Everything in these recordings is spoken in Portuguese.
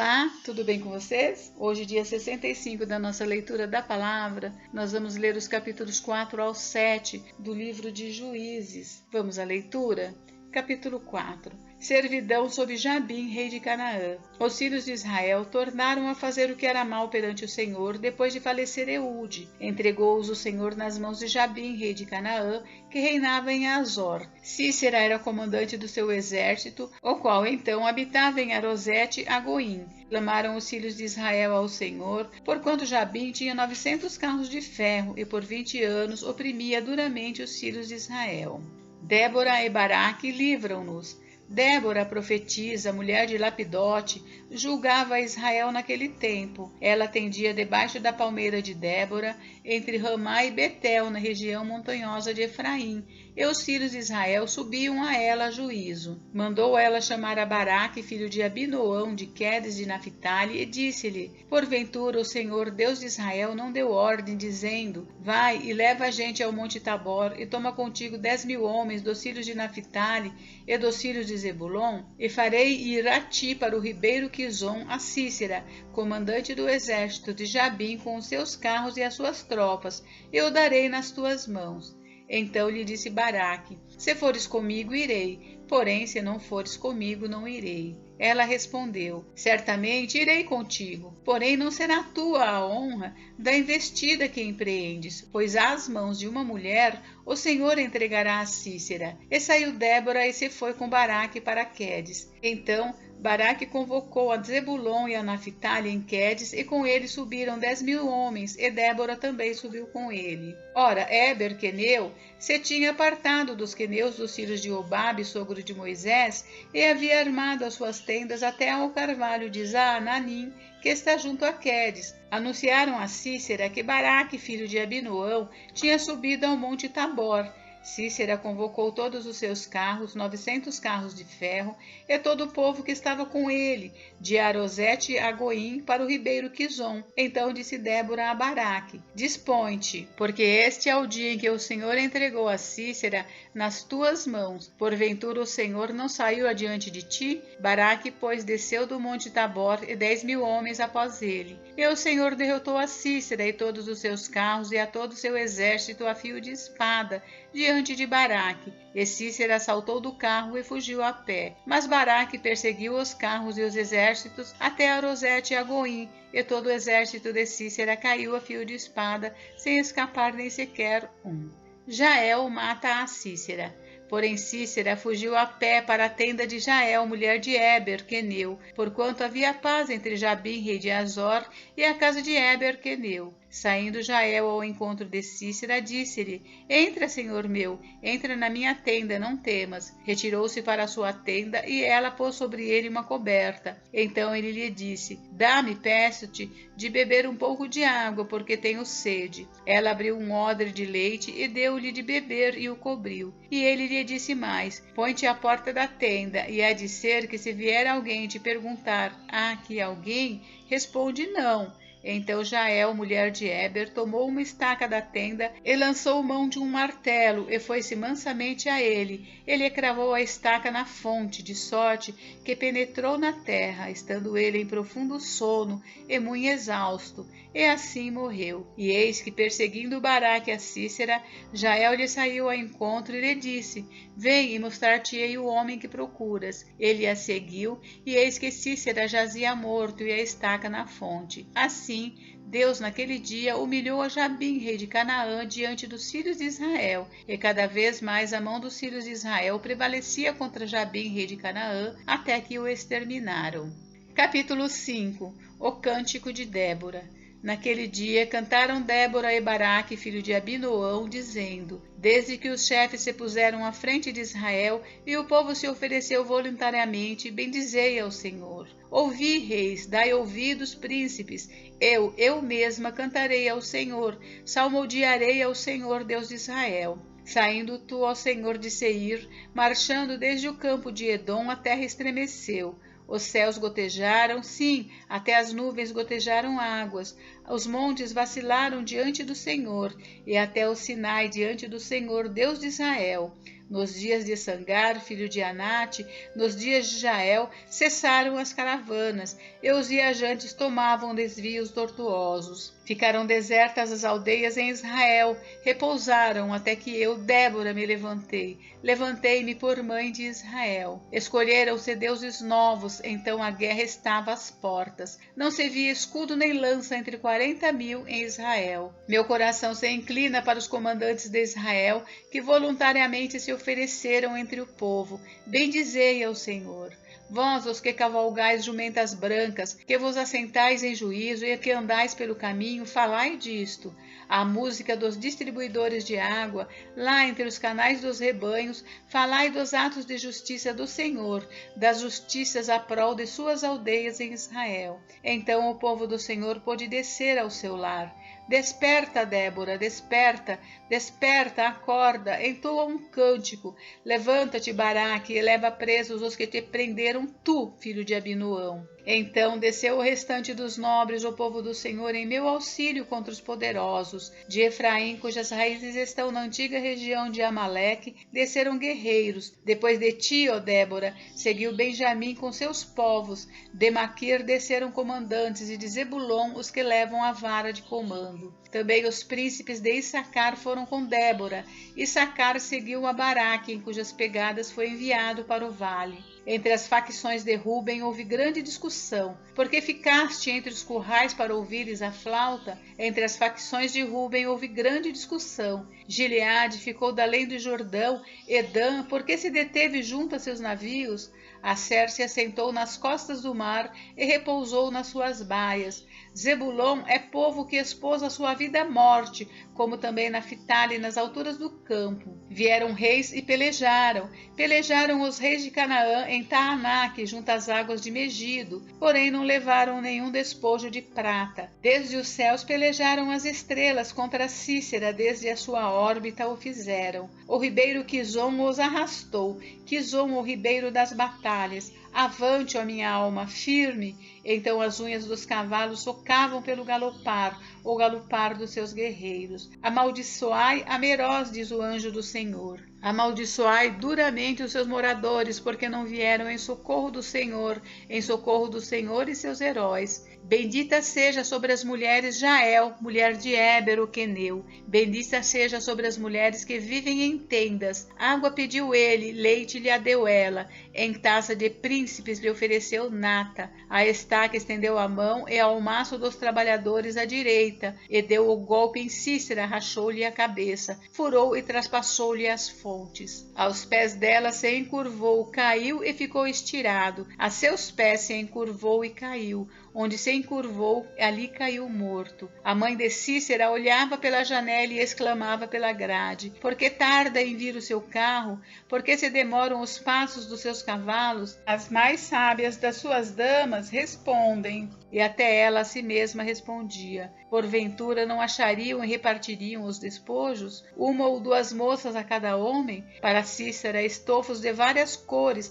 Olá, tudo bem com vocês? Hoje, dia 65 da nossa leitura da palavra, nós vamos ler os capítulos 4 ao 7 do livro de Juízes. Vamos à leitura? Capítulo 4. Servidão sob Jabim, rei de Canaã. Os filhos de Israel tornaram a fazer o que era mal perante o Senhor, depois de falecer Eude. Entregou-os o Senhor nas mãos de Jabim, rei de Canaã, que reinava em Azor. Sísera era comandante do seu exército, o qual então habitava em Arosete a Goim. Clamaram os filhos de Israel ao Senhor, porquanto Jabim tinha 900 carros de ferro, e por 20 anos oprimia duramente os filhos de Israel. Débora e Baraque livram-nos. Débora, profetisa, mulher de Lapidote, julgava Israel naquele tempo. Ela tendia debaixo da palmeira de Débora, entre Ramá e Betel, na região montanhosa de Efraim, e os filhos de Israel subiam a ela a juízo. Mandou ela chamar a Baraque, filho de Abinoão, de Quedes de Naphtali, e disse-lhe: Porventura o Senhor, Deus de Israel, não deu ordem, dizendo: Vai e leva a gente ao monte Tabor, e toma contigo 10.000 homens dos filhos de Naphtali e dos filhos de Zebulon, e farei ir a ti para o ribeiro Quizon a Sísera, comandante do exército de Jabim, com os seus carros e as suas tropas, e o darei nas tuas mãos. Então lhe disse Baraque: Se fores comigo, irei, porém se não fores comigo, não irei. Ela respondeu: Certamente irei contigo, porém não será tua a honra da investida que empreendes, pois às mãos de uma mulher o Senhor entregará a Sísera. E saiu Débora e se foi com Baraque para Quedes. Então Baraque convocou a Zebulon e a Naphtali em Quedes, e com ele subiram 10.000 homens, e Débora também subiu com ele. Ora, Éber, queneu, se tinha apartado dos queneus dos filhos de Obabe, sogro de Moisés, e havia armado as suas tendas até ao carvalho de Zaananim, que está junto a Quedes. Anunciaram a Sísera que Baraque, filho de Abinoão, tinha subido ao monte Tabor. Sísera convocou todos os seus carros, 900 carros de ferro, e todo o povo que estava com ele, de Arosete a Goim, para o ribeiro Quizon. Então disse Débora a Baraque: Dispõe-te, porque este é o dia em que o Senhor entregou a Sísera nas tuas mãos. Porventura o Senhor não saiu adiante de ti? Baraque, pois, desceu do monte Tabor, e 10.000 homens após ele. E o Senhor derrotou a Sísera e todos os seus carros e a todo o seu exército a fio de espada, diante de Baraque. E Sísera saltou do carro e fugiu a pé. Mas Baraque perseguiu os carros e os exércitos até Arosete e a Goim, e todo o exército de Sísera caiu a fio de espada, sem escapar nem sequer um. Jael mata a Sísera. Porém Sísera fugiu a pé para a tenda de Jael, mulher de Éber, queneu, porquanto havia paz entre Jabim, rei de Azor, e a casa de Éber, queneu. Saindo Jael ao encontro de Sísera, disse-lhe: Entra, senhor meu, entra na minha tenda, não temas. Retirou-se para a sua tenda, e ela pôs sobre ele uma coberta. Então ele lhe disse: Dá-me, peço-te, de beber um pouco de água, porque tenho sede. Ela abriu um odre de leite e deu-lhe de beber e o cobriu. E ele lhe disse mais: Põe-te à porta da tenda, e há de ser que se vier alguém te perguntar: Há aqui alguém? Responde: Não. Então Jael, mulher de Éber, tomou uma estaca da tenda e lançou mão de um martelo, e foi-se mansamente a ele. Ele cravou a estaca na fonte, de sorte que penetrou na terra, estando ele em profundo sono e muito exausto, e assim morreu. E eis que, perseguindo Baraque a Sísera, Jael lhe saiu ao encontro e lhe disse: Vem e mostrar-te-ei o homem que procuras. Ele a seguiu, e eis que Sísera jazia morto e a estaca na fonte. Assim, Deus naquele dia humilhou a Jabim, rei de Canaã, diante dos filhos de Israel, e cada vez mais a mão dos filhos de Israel prevalecia contra Jabim, rei de Canaã, até que o exterminaram. Capítulo 5. O cântico de Débora. Naquele dia cantaram Débora e Baraque, filho de Abinoão, dizendo: Desde que os chefes se puseram à frente de Israel e o povo se ofereceu voluntariamente, bendizei ao Senhor. Ouvi, reis, dai ouvidos, príncipes. Eu mesma cantarei ao Senhor, salmodiarei ao Senhor, Deus de Israel. Saindo tu ao Senhor de Seir, marchando desde o campo de Edom, a terra estremeceu. Os céus gotejaram, sim, até as nuvens gotejaram águas. Os montes vacilaram diante do Senhor, e até o Sinai diante do Senhor, Deus de Israel. Nos dias de Sangar, filho de Anate, nos dias de Jael, cessaram as caravanas, e os viajantes tomavam desvios tortuosos. Ficaram desertas as aldeias em Israel, repousaram até que eu, Débora, me levantei. Levantei-me por mãe de Israel. Escolheram-se deuses novos, então a guerra estava às portas. Não se via escudo nem lança entre 40.000 em Israel. Meu coração se inclina para os comandantes de Israel, que voluntariamente se ofereceram entre o povo. Bendizei ao Senhor. Vós, os que cavalgais jumentas brancas, que vos assentais em juízo e que andais pelo caminho, falai disto. A música dos distribuidores de água, lá entre os canais dos rebanhos, falai dos atos de justiça do Senhor, das justiças à prol de suas aldeias em Israel. Então o povo do Senhor pôde descer ao seu lar. Desperta, Débora, desperta, desperta, acorda, entoa um cântico. Levanta-te, Baraque, e leva presos os que te prenderam, tu, filho de Abinoão. Então desceu o restante dos nobres, o povo do Senhor, em meu auxílio contra os poderosos. De Efraim, cujas raízes estão na antiga região de Amaleque, desceram guerreiros. Depois de ti, ó Débora, seguiu Benjamim com seus povos. De Maquir desceram comandantes, e de Zebulon os que levam a vara de comando. Também os príncipes de Issacar foram com Débora. Issacar seguiu a Baraque, em cujas pegadas foi enviado para o vale. Entre as facções de Ruben houve grande discussão. Porque ficaste entre os currais para ouvires a flauta? Entre as facções de Ruben houve grande discussão. Gileade ficou da além do Jordão. Edã, porque se deteve junto a seus navios? Asser se assentou nas costas do mar e repousou nas suas baias. Zebulon é povo que expôs a sua vida à morte, como também Naphtali nas alturas do campo. Vieram reis e pelejaram. Pelejaram os reis de Canaã em Taanaque, junto às águas de Megido, porém não levaram nenhum despojo de prata. Desde os céus pelejaram as estrelas contra Cícera, desde a sua órbita o fizeram. O ribeiro Quizon os arrastou, Quizon, o ribeiro das batalhas. Avante, ó minha alma, firme! Então as unhas dos cavalos socavam pelo galopar, o galopar dos seus guerreiros. Amaldiçoai a Meroz, diz o anjo do Senhor. Amaldiçoai duramente os seus moradores, porque não vieram em socorro do Senhor e seus heróis. Bendita seja sobre as mulheres Jael, mulher de Éber, o queneu. Bendita seja sobre as mulheres que vivem em tendas. Água pediu ele, leite lhe a deu ela. Em taça de príncipes lhe ofereceu nata. A estaca estendeu a mão e ao maço dos trabalhadores a direita. E deu o golpe em Cícera, rachou-lhe a cabeça. Furou e traspassou-lhe as fontes. Aos pés dela se encurvou, caiu e ficou estirado. A seus pés se encurvou e caiu. Onde se encurvou, ali caiu morto. A mãe de Cícera olhava pela janela e exclamava pela grade: por que tarda em vir o seu carro? Por que se demoram os passos dos seus cavalos? As mais sábias das suas damas respondem. E até ela a si mesma respondia: porventura não achariam e repartiriam os despojos? Uma ou duas moças a cada homem? Para Cícera, estofos de várias cores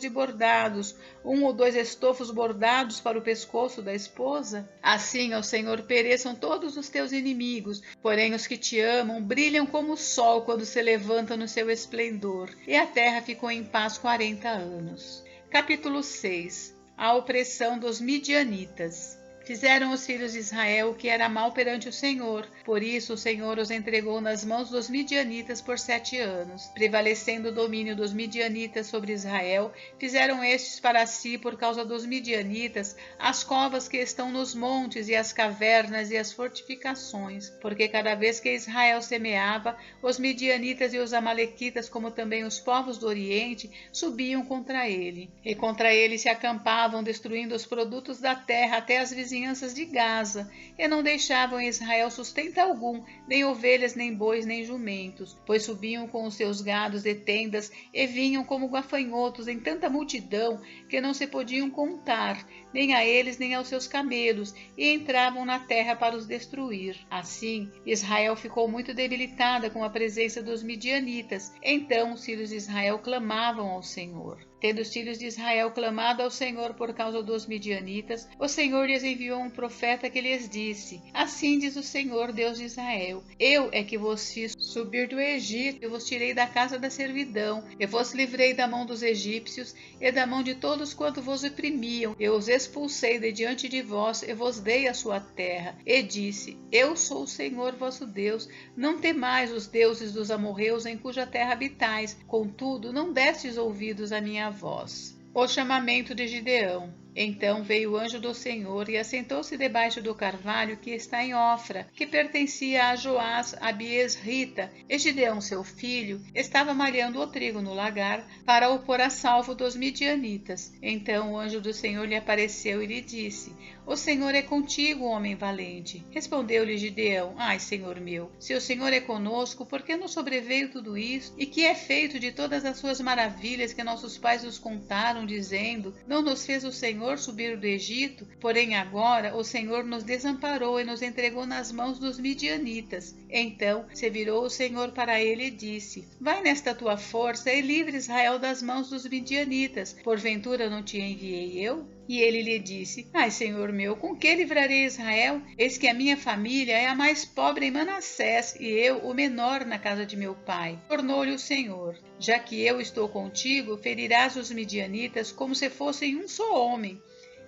de bordados, um ou dois estofos bordados para o pescoço da esposa? Assim, ó Senhor, pereçam todos os teus inimigos, porém os que te amam brilham como o sol quando se levanta no seu esplendor. E a terra ficou em paz 40 anos. Capítulo 6. A opressão dos midianitas. Fizeram os filhos de Israel o que era mal perante o Senhor. Por isso o Senhor os entregou nas mãos dos midianitas por 7 anos. Prevalecendo o domínio dos midianitas sobre Israel, fizeram estes para si, por causa dos midianitas, as covas que estão nos montes e as cavernas e as fortificações. Porque cada vez que Israel semeava, os midianitas e os amalequitas, como também os povos do Oriente, subiam contra ele. E contra ele se acampavam, destruindo os produtos da terra até as vizinhanças de Gaza, e não deixavam em Israel sustento algum, nem ovelhas, nem bois, nem jumentos, pois subiam com os seus gados de tendas e vinham como gafanhotos em tanta multidão que não se podiam contar, nem a eles nem aos seus camelos, e entravam na terra para os destruir. Assim, Israel ficou muito debilitada com a presença dos midianitas. Então os filhos de Israel clamavam ao Senhor. Tendo os filhos de Israel clamado ao Senhor por causa dos midianitas, o Senhor lhes enviou um profeta que lhes disse: Assim diz o Senhor, Deus de Israel: Eu é que vos fiz subir do Egito, e vos tirei da casa da servidão, e vos livrei da mão dos egípcios e da mão de todos quanto vos oprimiam. Eu os expulsei de diante de vós e vos dei a sua terra. E disse: Eu sou o Senhor vosso Deus. Não temais os deuses dos amorreus em cuja terra habitais. Contudo, não destes ouvidos à minha voz. O chamamento de Gideão. Então veio o anjo do Senhor e assentou-se debaixo do carvalho que está em Ofra, que pertencia a Joás, a Abiesrita. E Gideão, seu filho, estava malhando o trigo no lagar para o pôr a salvo dos midianitas. Então o anjo do Senhor lhe apareceu e lhe disse: O Senhor é contigo, homem valente. Respondeu-lhe Gideão: Ai, Senhor meu, se o Senhor é conosco, por que nos sobreveio tudo isso? E que é feito de todas as suas maravilhas que nossos pais nos contaram, dizendo: Não nos fez o Senhor subir do Egito? Porém agora o Senhor nos desamparou e nos entregou nas mãos dos midianitas. Então se virou o Senhor para ele e disse: Vai nesta tua força e livre Israel das mãos dos midianitas. Porventura não te enviei eu? E ele lhe disse: Ai, Senhor meu, com que livrarei Israel? Eis que a minha família é a mais pobre em Manassés, e eu o menor na casa de meu pai. Tornou-lhe o Senhor: Já que eu estou contigo, ferirás os midianitas como se fossem um só homem.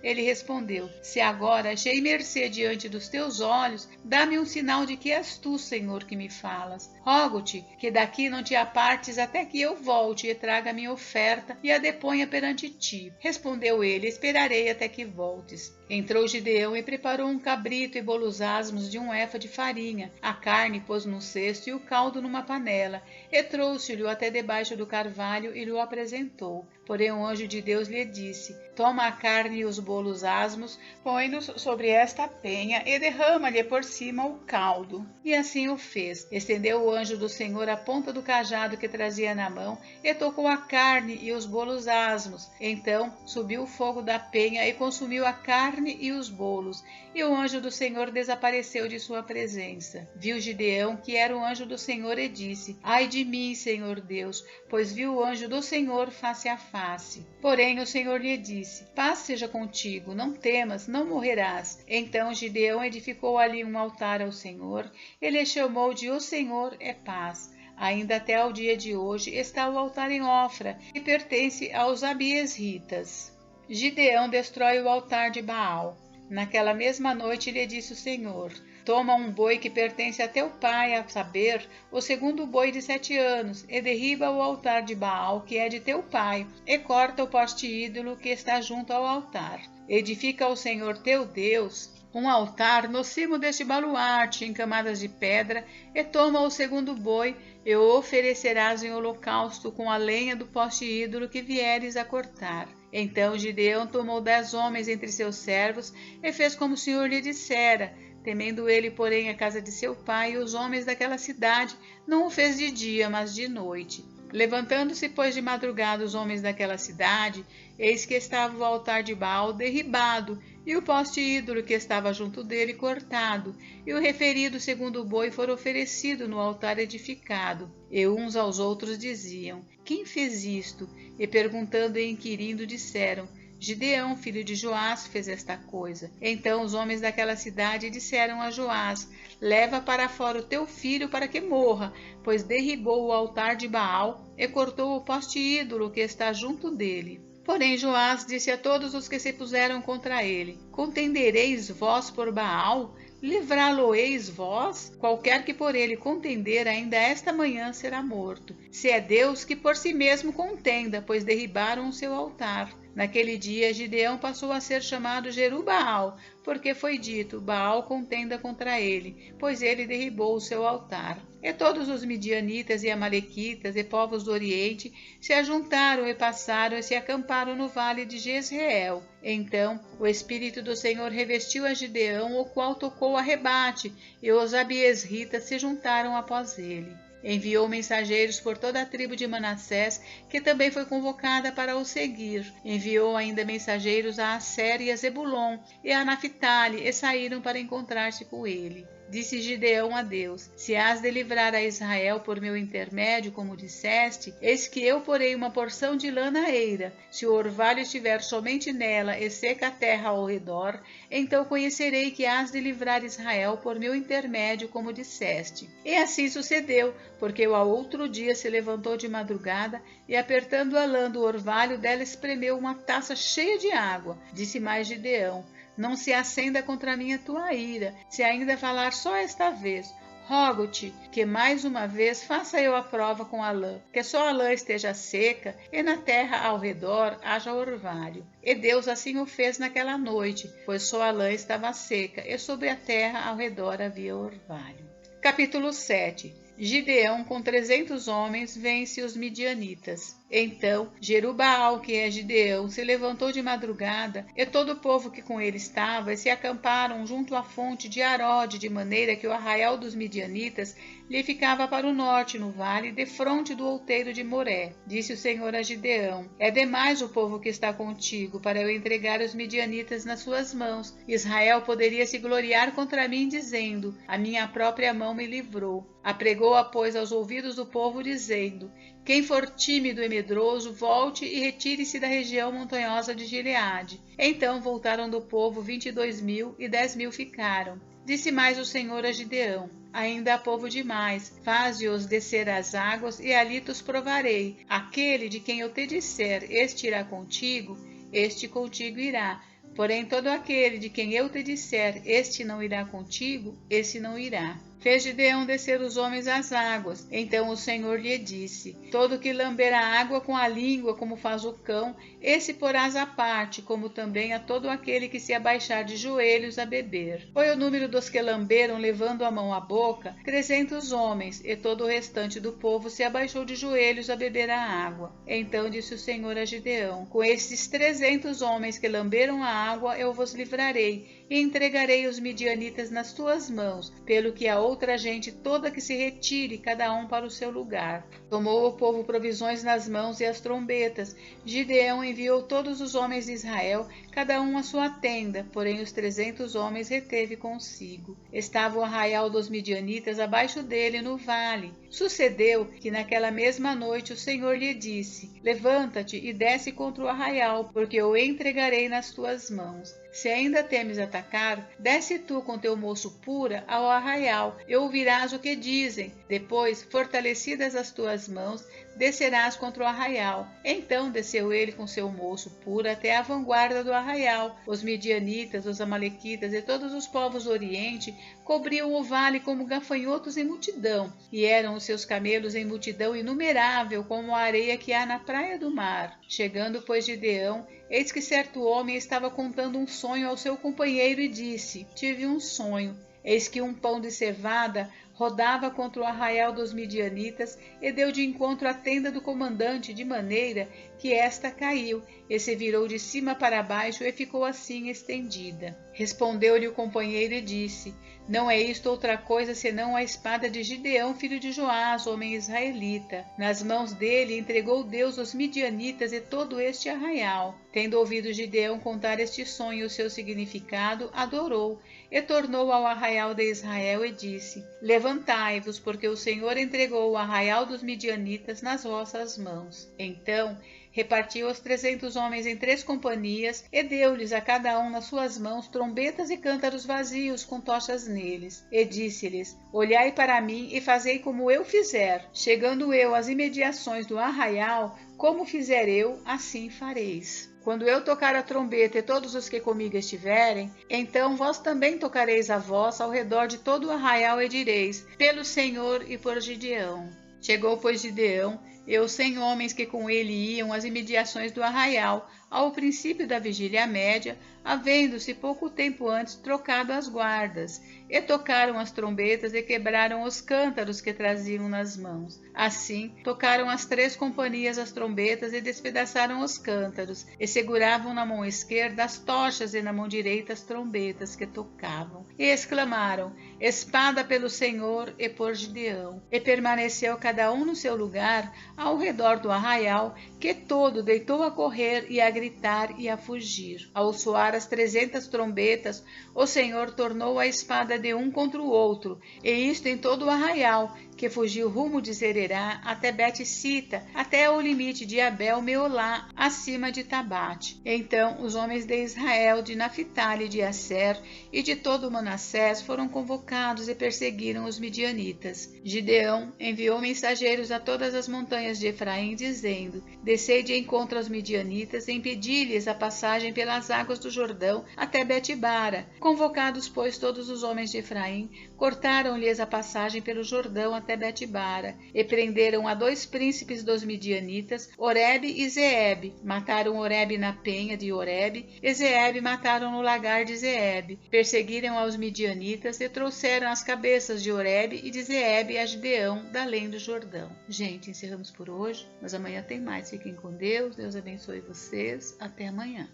Ele respondeu: Se agora achei mercê diante dos teus olhos, dá-me um sinal de que és tu, Senhor, que me falas. Rogo-te que daqui não te apartes até que eu volte e traga a minha oferta e a deponha perante ti. Respondeu ele: Esperarei até que voltes. Entrou Gideão e preparou um cabrito e bolos asmos de um efa de farinha. A carne pôs num cesto e o caldo numa panela, e trouxe-lhe até debaixo do carvalho e lhe o apresentou. Porém o anjo de Deus lhe disse: Toma a carne e os bolos asmos, põe-nos sobre esta penha e derrama-lhe por cima o caldo. E assim o fez. Estendeu o anjo do Senhor a ponta do cajado que trazia na mão e tocou a carne e os bolos asmos. Então subiu o fogo da penha e consumiu a carne e os bolos, e o anjo do Senhor desapareceu de sua presença. Viu Gideão que era o anjo do Senhor e disse: Ai de mim, Senhor Deus, pois viu o anjo do Senhor face a face. Porém o Senhor lhe disse: Paz seja contigo, não temas, não morrerás. Então Gideão edificou ali um altar ao Senhor, e lhe chamou de O Senhor é Paz. Ainda até ao dia de hoje está o altar em Ofra, que pertence aos Abiesritas. Gideão destrói o altar de Baal. Naquela mesma noite lhe disse o Senhor: Toma um boi que pertence a teu pai, a saber, o segundo boi de 7 anos, e derriba o altar de Baal, que é de teu pai, e corta o poste ídolo que está junto ao altar. Edifica ao Senhor teu Deus um altar no cimo deste baluarte, em camadas de pedra, e toma o segundo boi, e o oferecerás em holocausto com a lenha do poste ídolo que vieres a cortar. Então Gideão tomou 10 homens entre seus servos, e fez como o Senhor lhe dissera. Temendo ele, porém, a casa de seu pai e os homens daquela cidade, não o fez de dia, mas de noite. Levantando-se, pois, de madrugada os homens daquela cidade, eis que estava o altar de Baal derribado, e o poste ídolo que estava junto dele cortado, e o referido segundo boi for oferecido no altar edificado. E uns aos outros diziam: Quem fez isto? E perguntando e inquirindo, disseram: Gideão, filho de Joás, fez esta coisa. Então os homens daquela cidade disseram a Joás: Leva para fora o teu filho para que morra, pois derribou o altar de Baal e cortou o poste ídolo que está junto dele. Porém Joás disse a todos os que se puseram contra ele: Contendereis vós por Baal? Livrá-lo-eis vós? Qualquer que por ele contender, ainda esta manhã será morto. Se é Deus, que por si mesmo contenda, pois derribaram o seu altar. Naquele dia, Gideão passou a ser chamado Jerubaal, porque foi dito: Baal contenda contra ele, pois ele derribou o seu altar. E todos os midianitas e amalequitas e povos do Oriente se ajuntaram e passaram e se acamparam no vale de Jezreel. Então o Espírito do Senhor revestiu a Gideão, o qual tocou a rebate, e os Abiesritas se juntaram após ele. Enviou mensageiros por toda a tribo de Manassés, que também foi convocada para o seguir. Enviou ainda mensageiros a Asser e a Zebulon e a Naphtali, e saíram para encontrar-se com ele. Disse Gideão a Deus: Se has de livrar a Israel por meu intermédio, como disseste, eis que eu porei uma porção de lã na eira. Se o orvalho estiver somente nela e seca a terra ao redor, então conhecerei que has de livrar Israel por meu intermédio, como disseste. E assim sucedeu, porque ao outro dia se levantou de madrugada e, apertando a lã do orvalho, dela espremeu uma taça cheia de água. Disse mais Gideão: Não se acenda contra mim a tua ira, se ainda falar só esta vez. Rogo-te que mais uma vez faça eu a prova com a lã, que só a lã esteja seca e na terra ao redor haja orvalho. E Deus assim o fez naquela noite, pois só a lã estava seca e sobre a terra ao redor havia orvalho. Capítulo 7. Gideão com 300 homens vence os midianitas. Então Jerubaal, que é Gideão, se levantou de madrugada, e todo o povo que com ele estava, e se acamparam junto à fonte de Arode, de maneira que o arraial dos midianitas lhe ficava para o norte, no vale, defronte do outeiro de Moré. Disse o Senhor a Gideão: É demais o povo que está contigo, para eu entregar os midianitas nas suas mãos. Israel poderia se gloriar contra mim, dizendo: A minha própria mão me livrou. Apregou-a, pois, aos ouvidos do povo, dizendo: Quem for tímido e medroso, volte e retire-se da região montanhosa de Gileade. Então voltaram do povo 22.000 e 10.000 ficaram. Disse mais o Senhor a Gideão: Ainda há povo demais, faze-os descer às águas e ali os provarei. Aquele de quem eu te disser, este irá contigo, este contigo irá. Porém todo aquele de quem eu te disser, este não irá contigo, esse não irá. Fez Gideão descer os homens às águas. Então o Senhor lhe disse: Todo que lamber a água com a língua, como faz o cão, esse porás à parte, como também a todo aquele que se abaixar de joelhos a beber. Foi o número dos que lamberam, levando a mão à boca, 300 homens, e todo o restante do povo se abaixou de joelhos a beber a água. Então disse o Senhor a Gideão: Com esses 300 homens que lamberam a água, eu vos livrarei, e entregarei os midianitas nas tuas mãos, pelo que a outra gente toda que se retire, cada um para o seu lugar. Tomou o povo provisões nas mãos e as trombetas. Gideão enviou todos os homens de Israel, cada um à sua tenda, porém os 300 homens reteve consigo. Estava o arraial dos midianitas abaixo dele no vale. Sucedeu que naquela mesma noite o Senhor lhe disse: Levanta-te e desce contra o arraial, porque eu o entregarei nas tuas mãos. Se ainda temes atacar, desce tu com teu moço pura ao arraial, e ouvirás o que dizem. Depois, fortalecidas as tuas mãos, descerás contra o arraial. Então desceu ele com seu moço pura até a vanguarda do arraial. Os midianitas, os amalequitas e todos os povos do Oriente cobriam o vale como gafanhotos em multidão, e eram os seus camelos em multidão inumerável, como a areia que há na praia do mar. Chegando, pois, Gideão, eis que certo homem estava contando um sonho ao seu companheiro e disse: Tive um sonho. Eis que um pão de cevada rodava contra o arraial dos midianitas e deu de encontro à tenda do comandante, de maneira que esta caiu e se virou de cima para baixo e ficou assim estendida. Respondeu-lhe o companheiro e disse: Não é isto outra coisa senão a espada de Gideão, filho de Joás, homem israelita. Nas mãos dele entregou Deus os midianitas e todo este arraial. Tendo ouvido Gideão contar este sonho e o seu significado, adorou e tornou ao arraial de Israel e disse: Levantai-vos, porque o Senhor entregou o arraial dos midianitas nas vossas mãos. Então repartiu os 300 homens em 3 companhias e deu-lhes a cada um nas suas mãos trombetas e cântaros vazios com tochas neles. E disse-lhes: Olhai para mim e fazei como eu fizer. Chegando eu às imediações do arraial, como fizer eu, assim fareis. Quando eu tocar a trombeta e todos os que comigo estiverem, então vós também tocareis a vossa ao redor de todo o arraial e direis: Pelo Senhor e por Gideão. Chegou, pois, Gideão e os 100 homens que com ele iam às imediações do arraial, ao princípio da vigília média, havendo-se pouco tempo antes trocado as guardas, e tocaram as trombetas e quebraram os cântaros que traziam nas mãos. Assim, tocaram as 3 companhias as trombetas e despedaçaram os cântaros, e seguravam na mão esquerda as tochas e na mão direita as trombetas que tocavam. E exclamaram: Espada pelo Senhor e por Gideão. E permaneceu cada um no seu lugar, ao redor do arraial, que todo deitou a correr e a gritar gritar e a fugir. Ao soar as 300 trombetas, o Senhor tornou a espada de um contra o outro, e isto em todo o arraial, que fugiu rumo de Zererá até Bet-Sita, até o limite de Abel-Meolá, acima de Tabate. Então os homens de Israel, de Naphtali, de Asser e de todo Manassés foram convocados e perseguiram os midianitas. Gideão enviou mensageiros a todas as montanhas de Efraim, dizendo: Descei de encontro aos midianitas e impedi-lhes a passagem pelas águas do Jordão até Bet-bara. Convocados, pois, todos os homens de Efraim, cortaram-lhes a passagem pelo Jordão até Bet-bara, e prenderam a 2 príncipes dos midianitas, Oreb e Zeeb. Mataram Oreb na penha de Oreb, e Zeeb mataram no lagar de Zeeb. Perseguiram aos midianitas e trouxeram as cabeças de Oreb e de Zeeb a Gideão, da além do Jordão. Gente, encerramos por hoje, mas amanhã tem mais. Fiquem com Deus, Deus abençoe vocês. Até amanhã.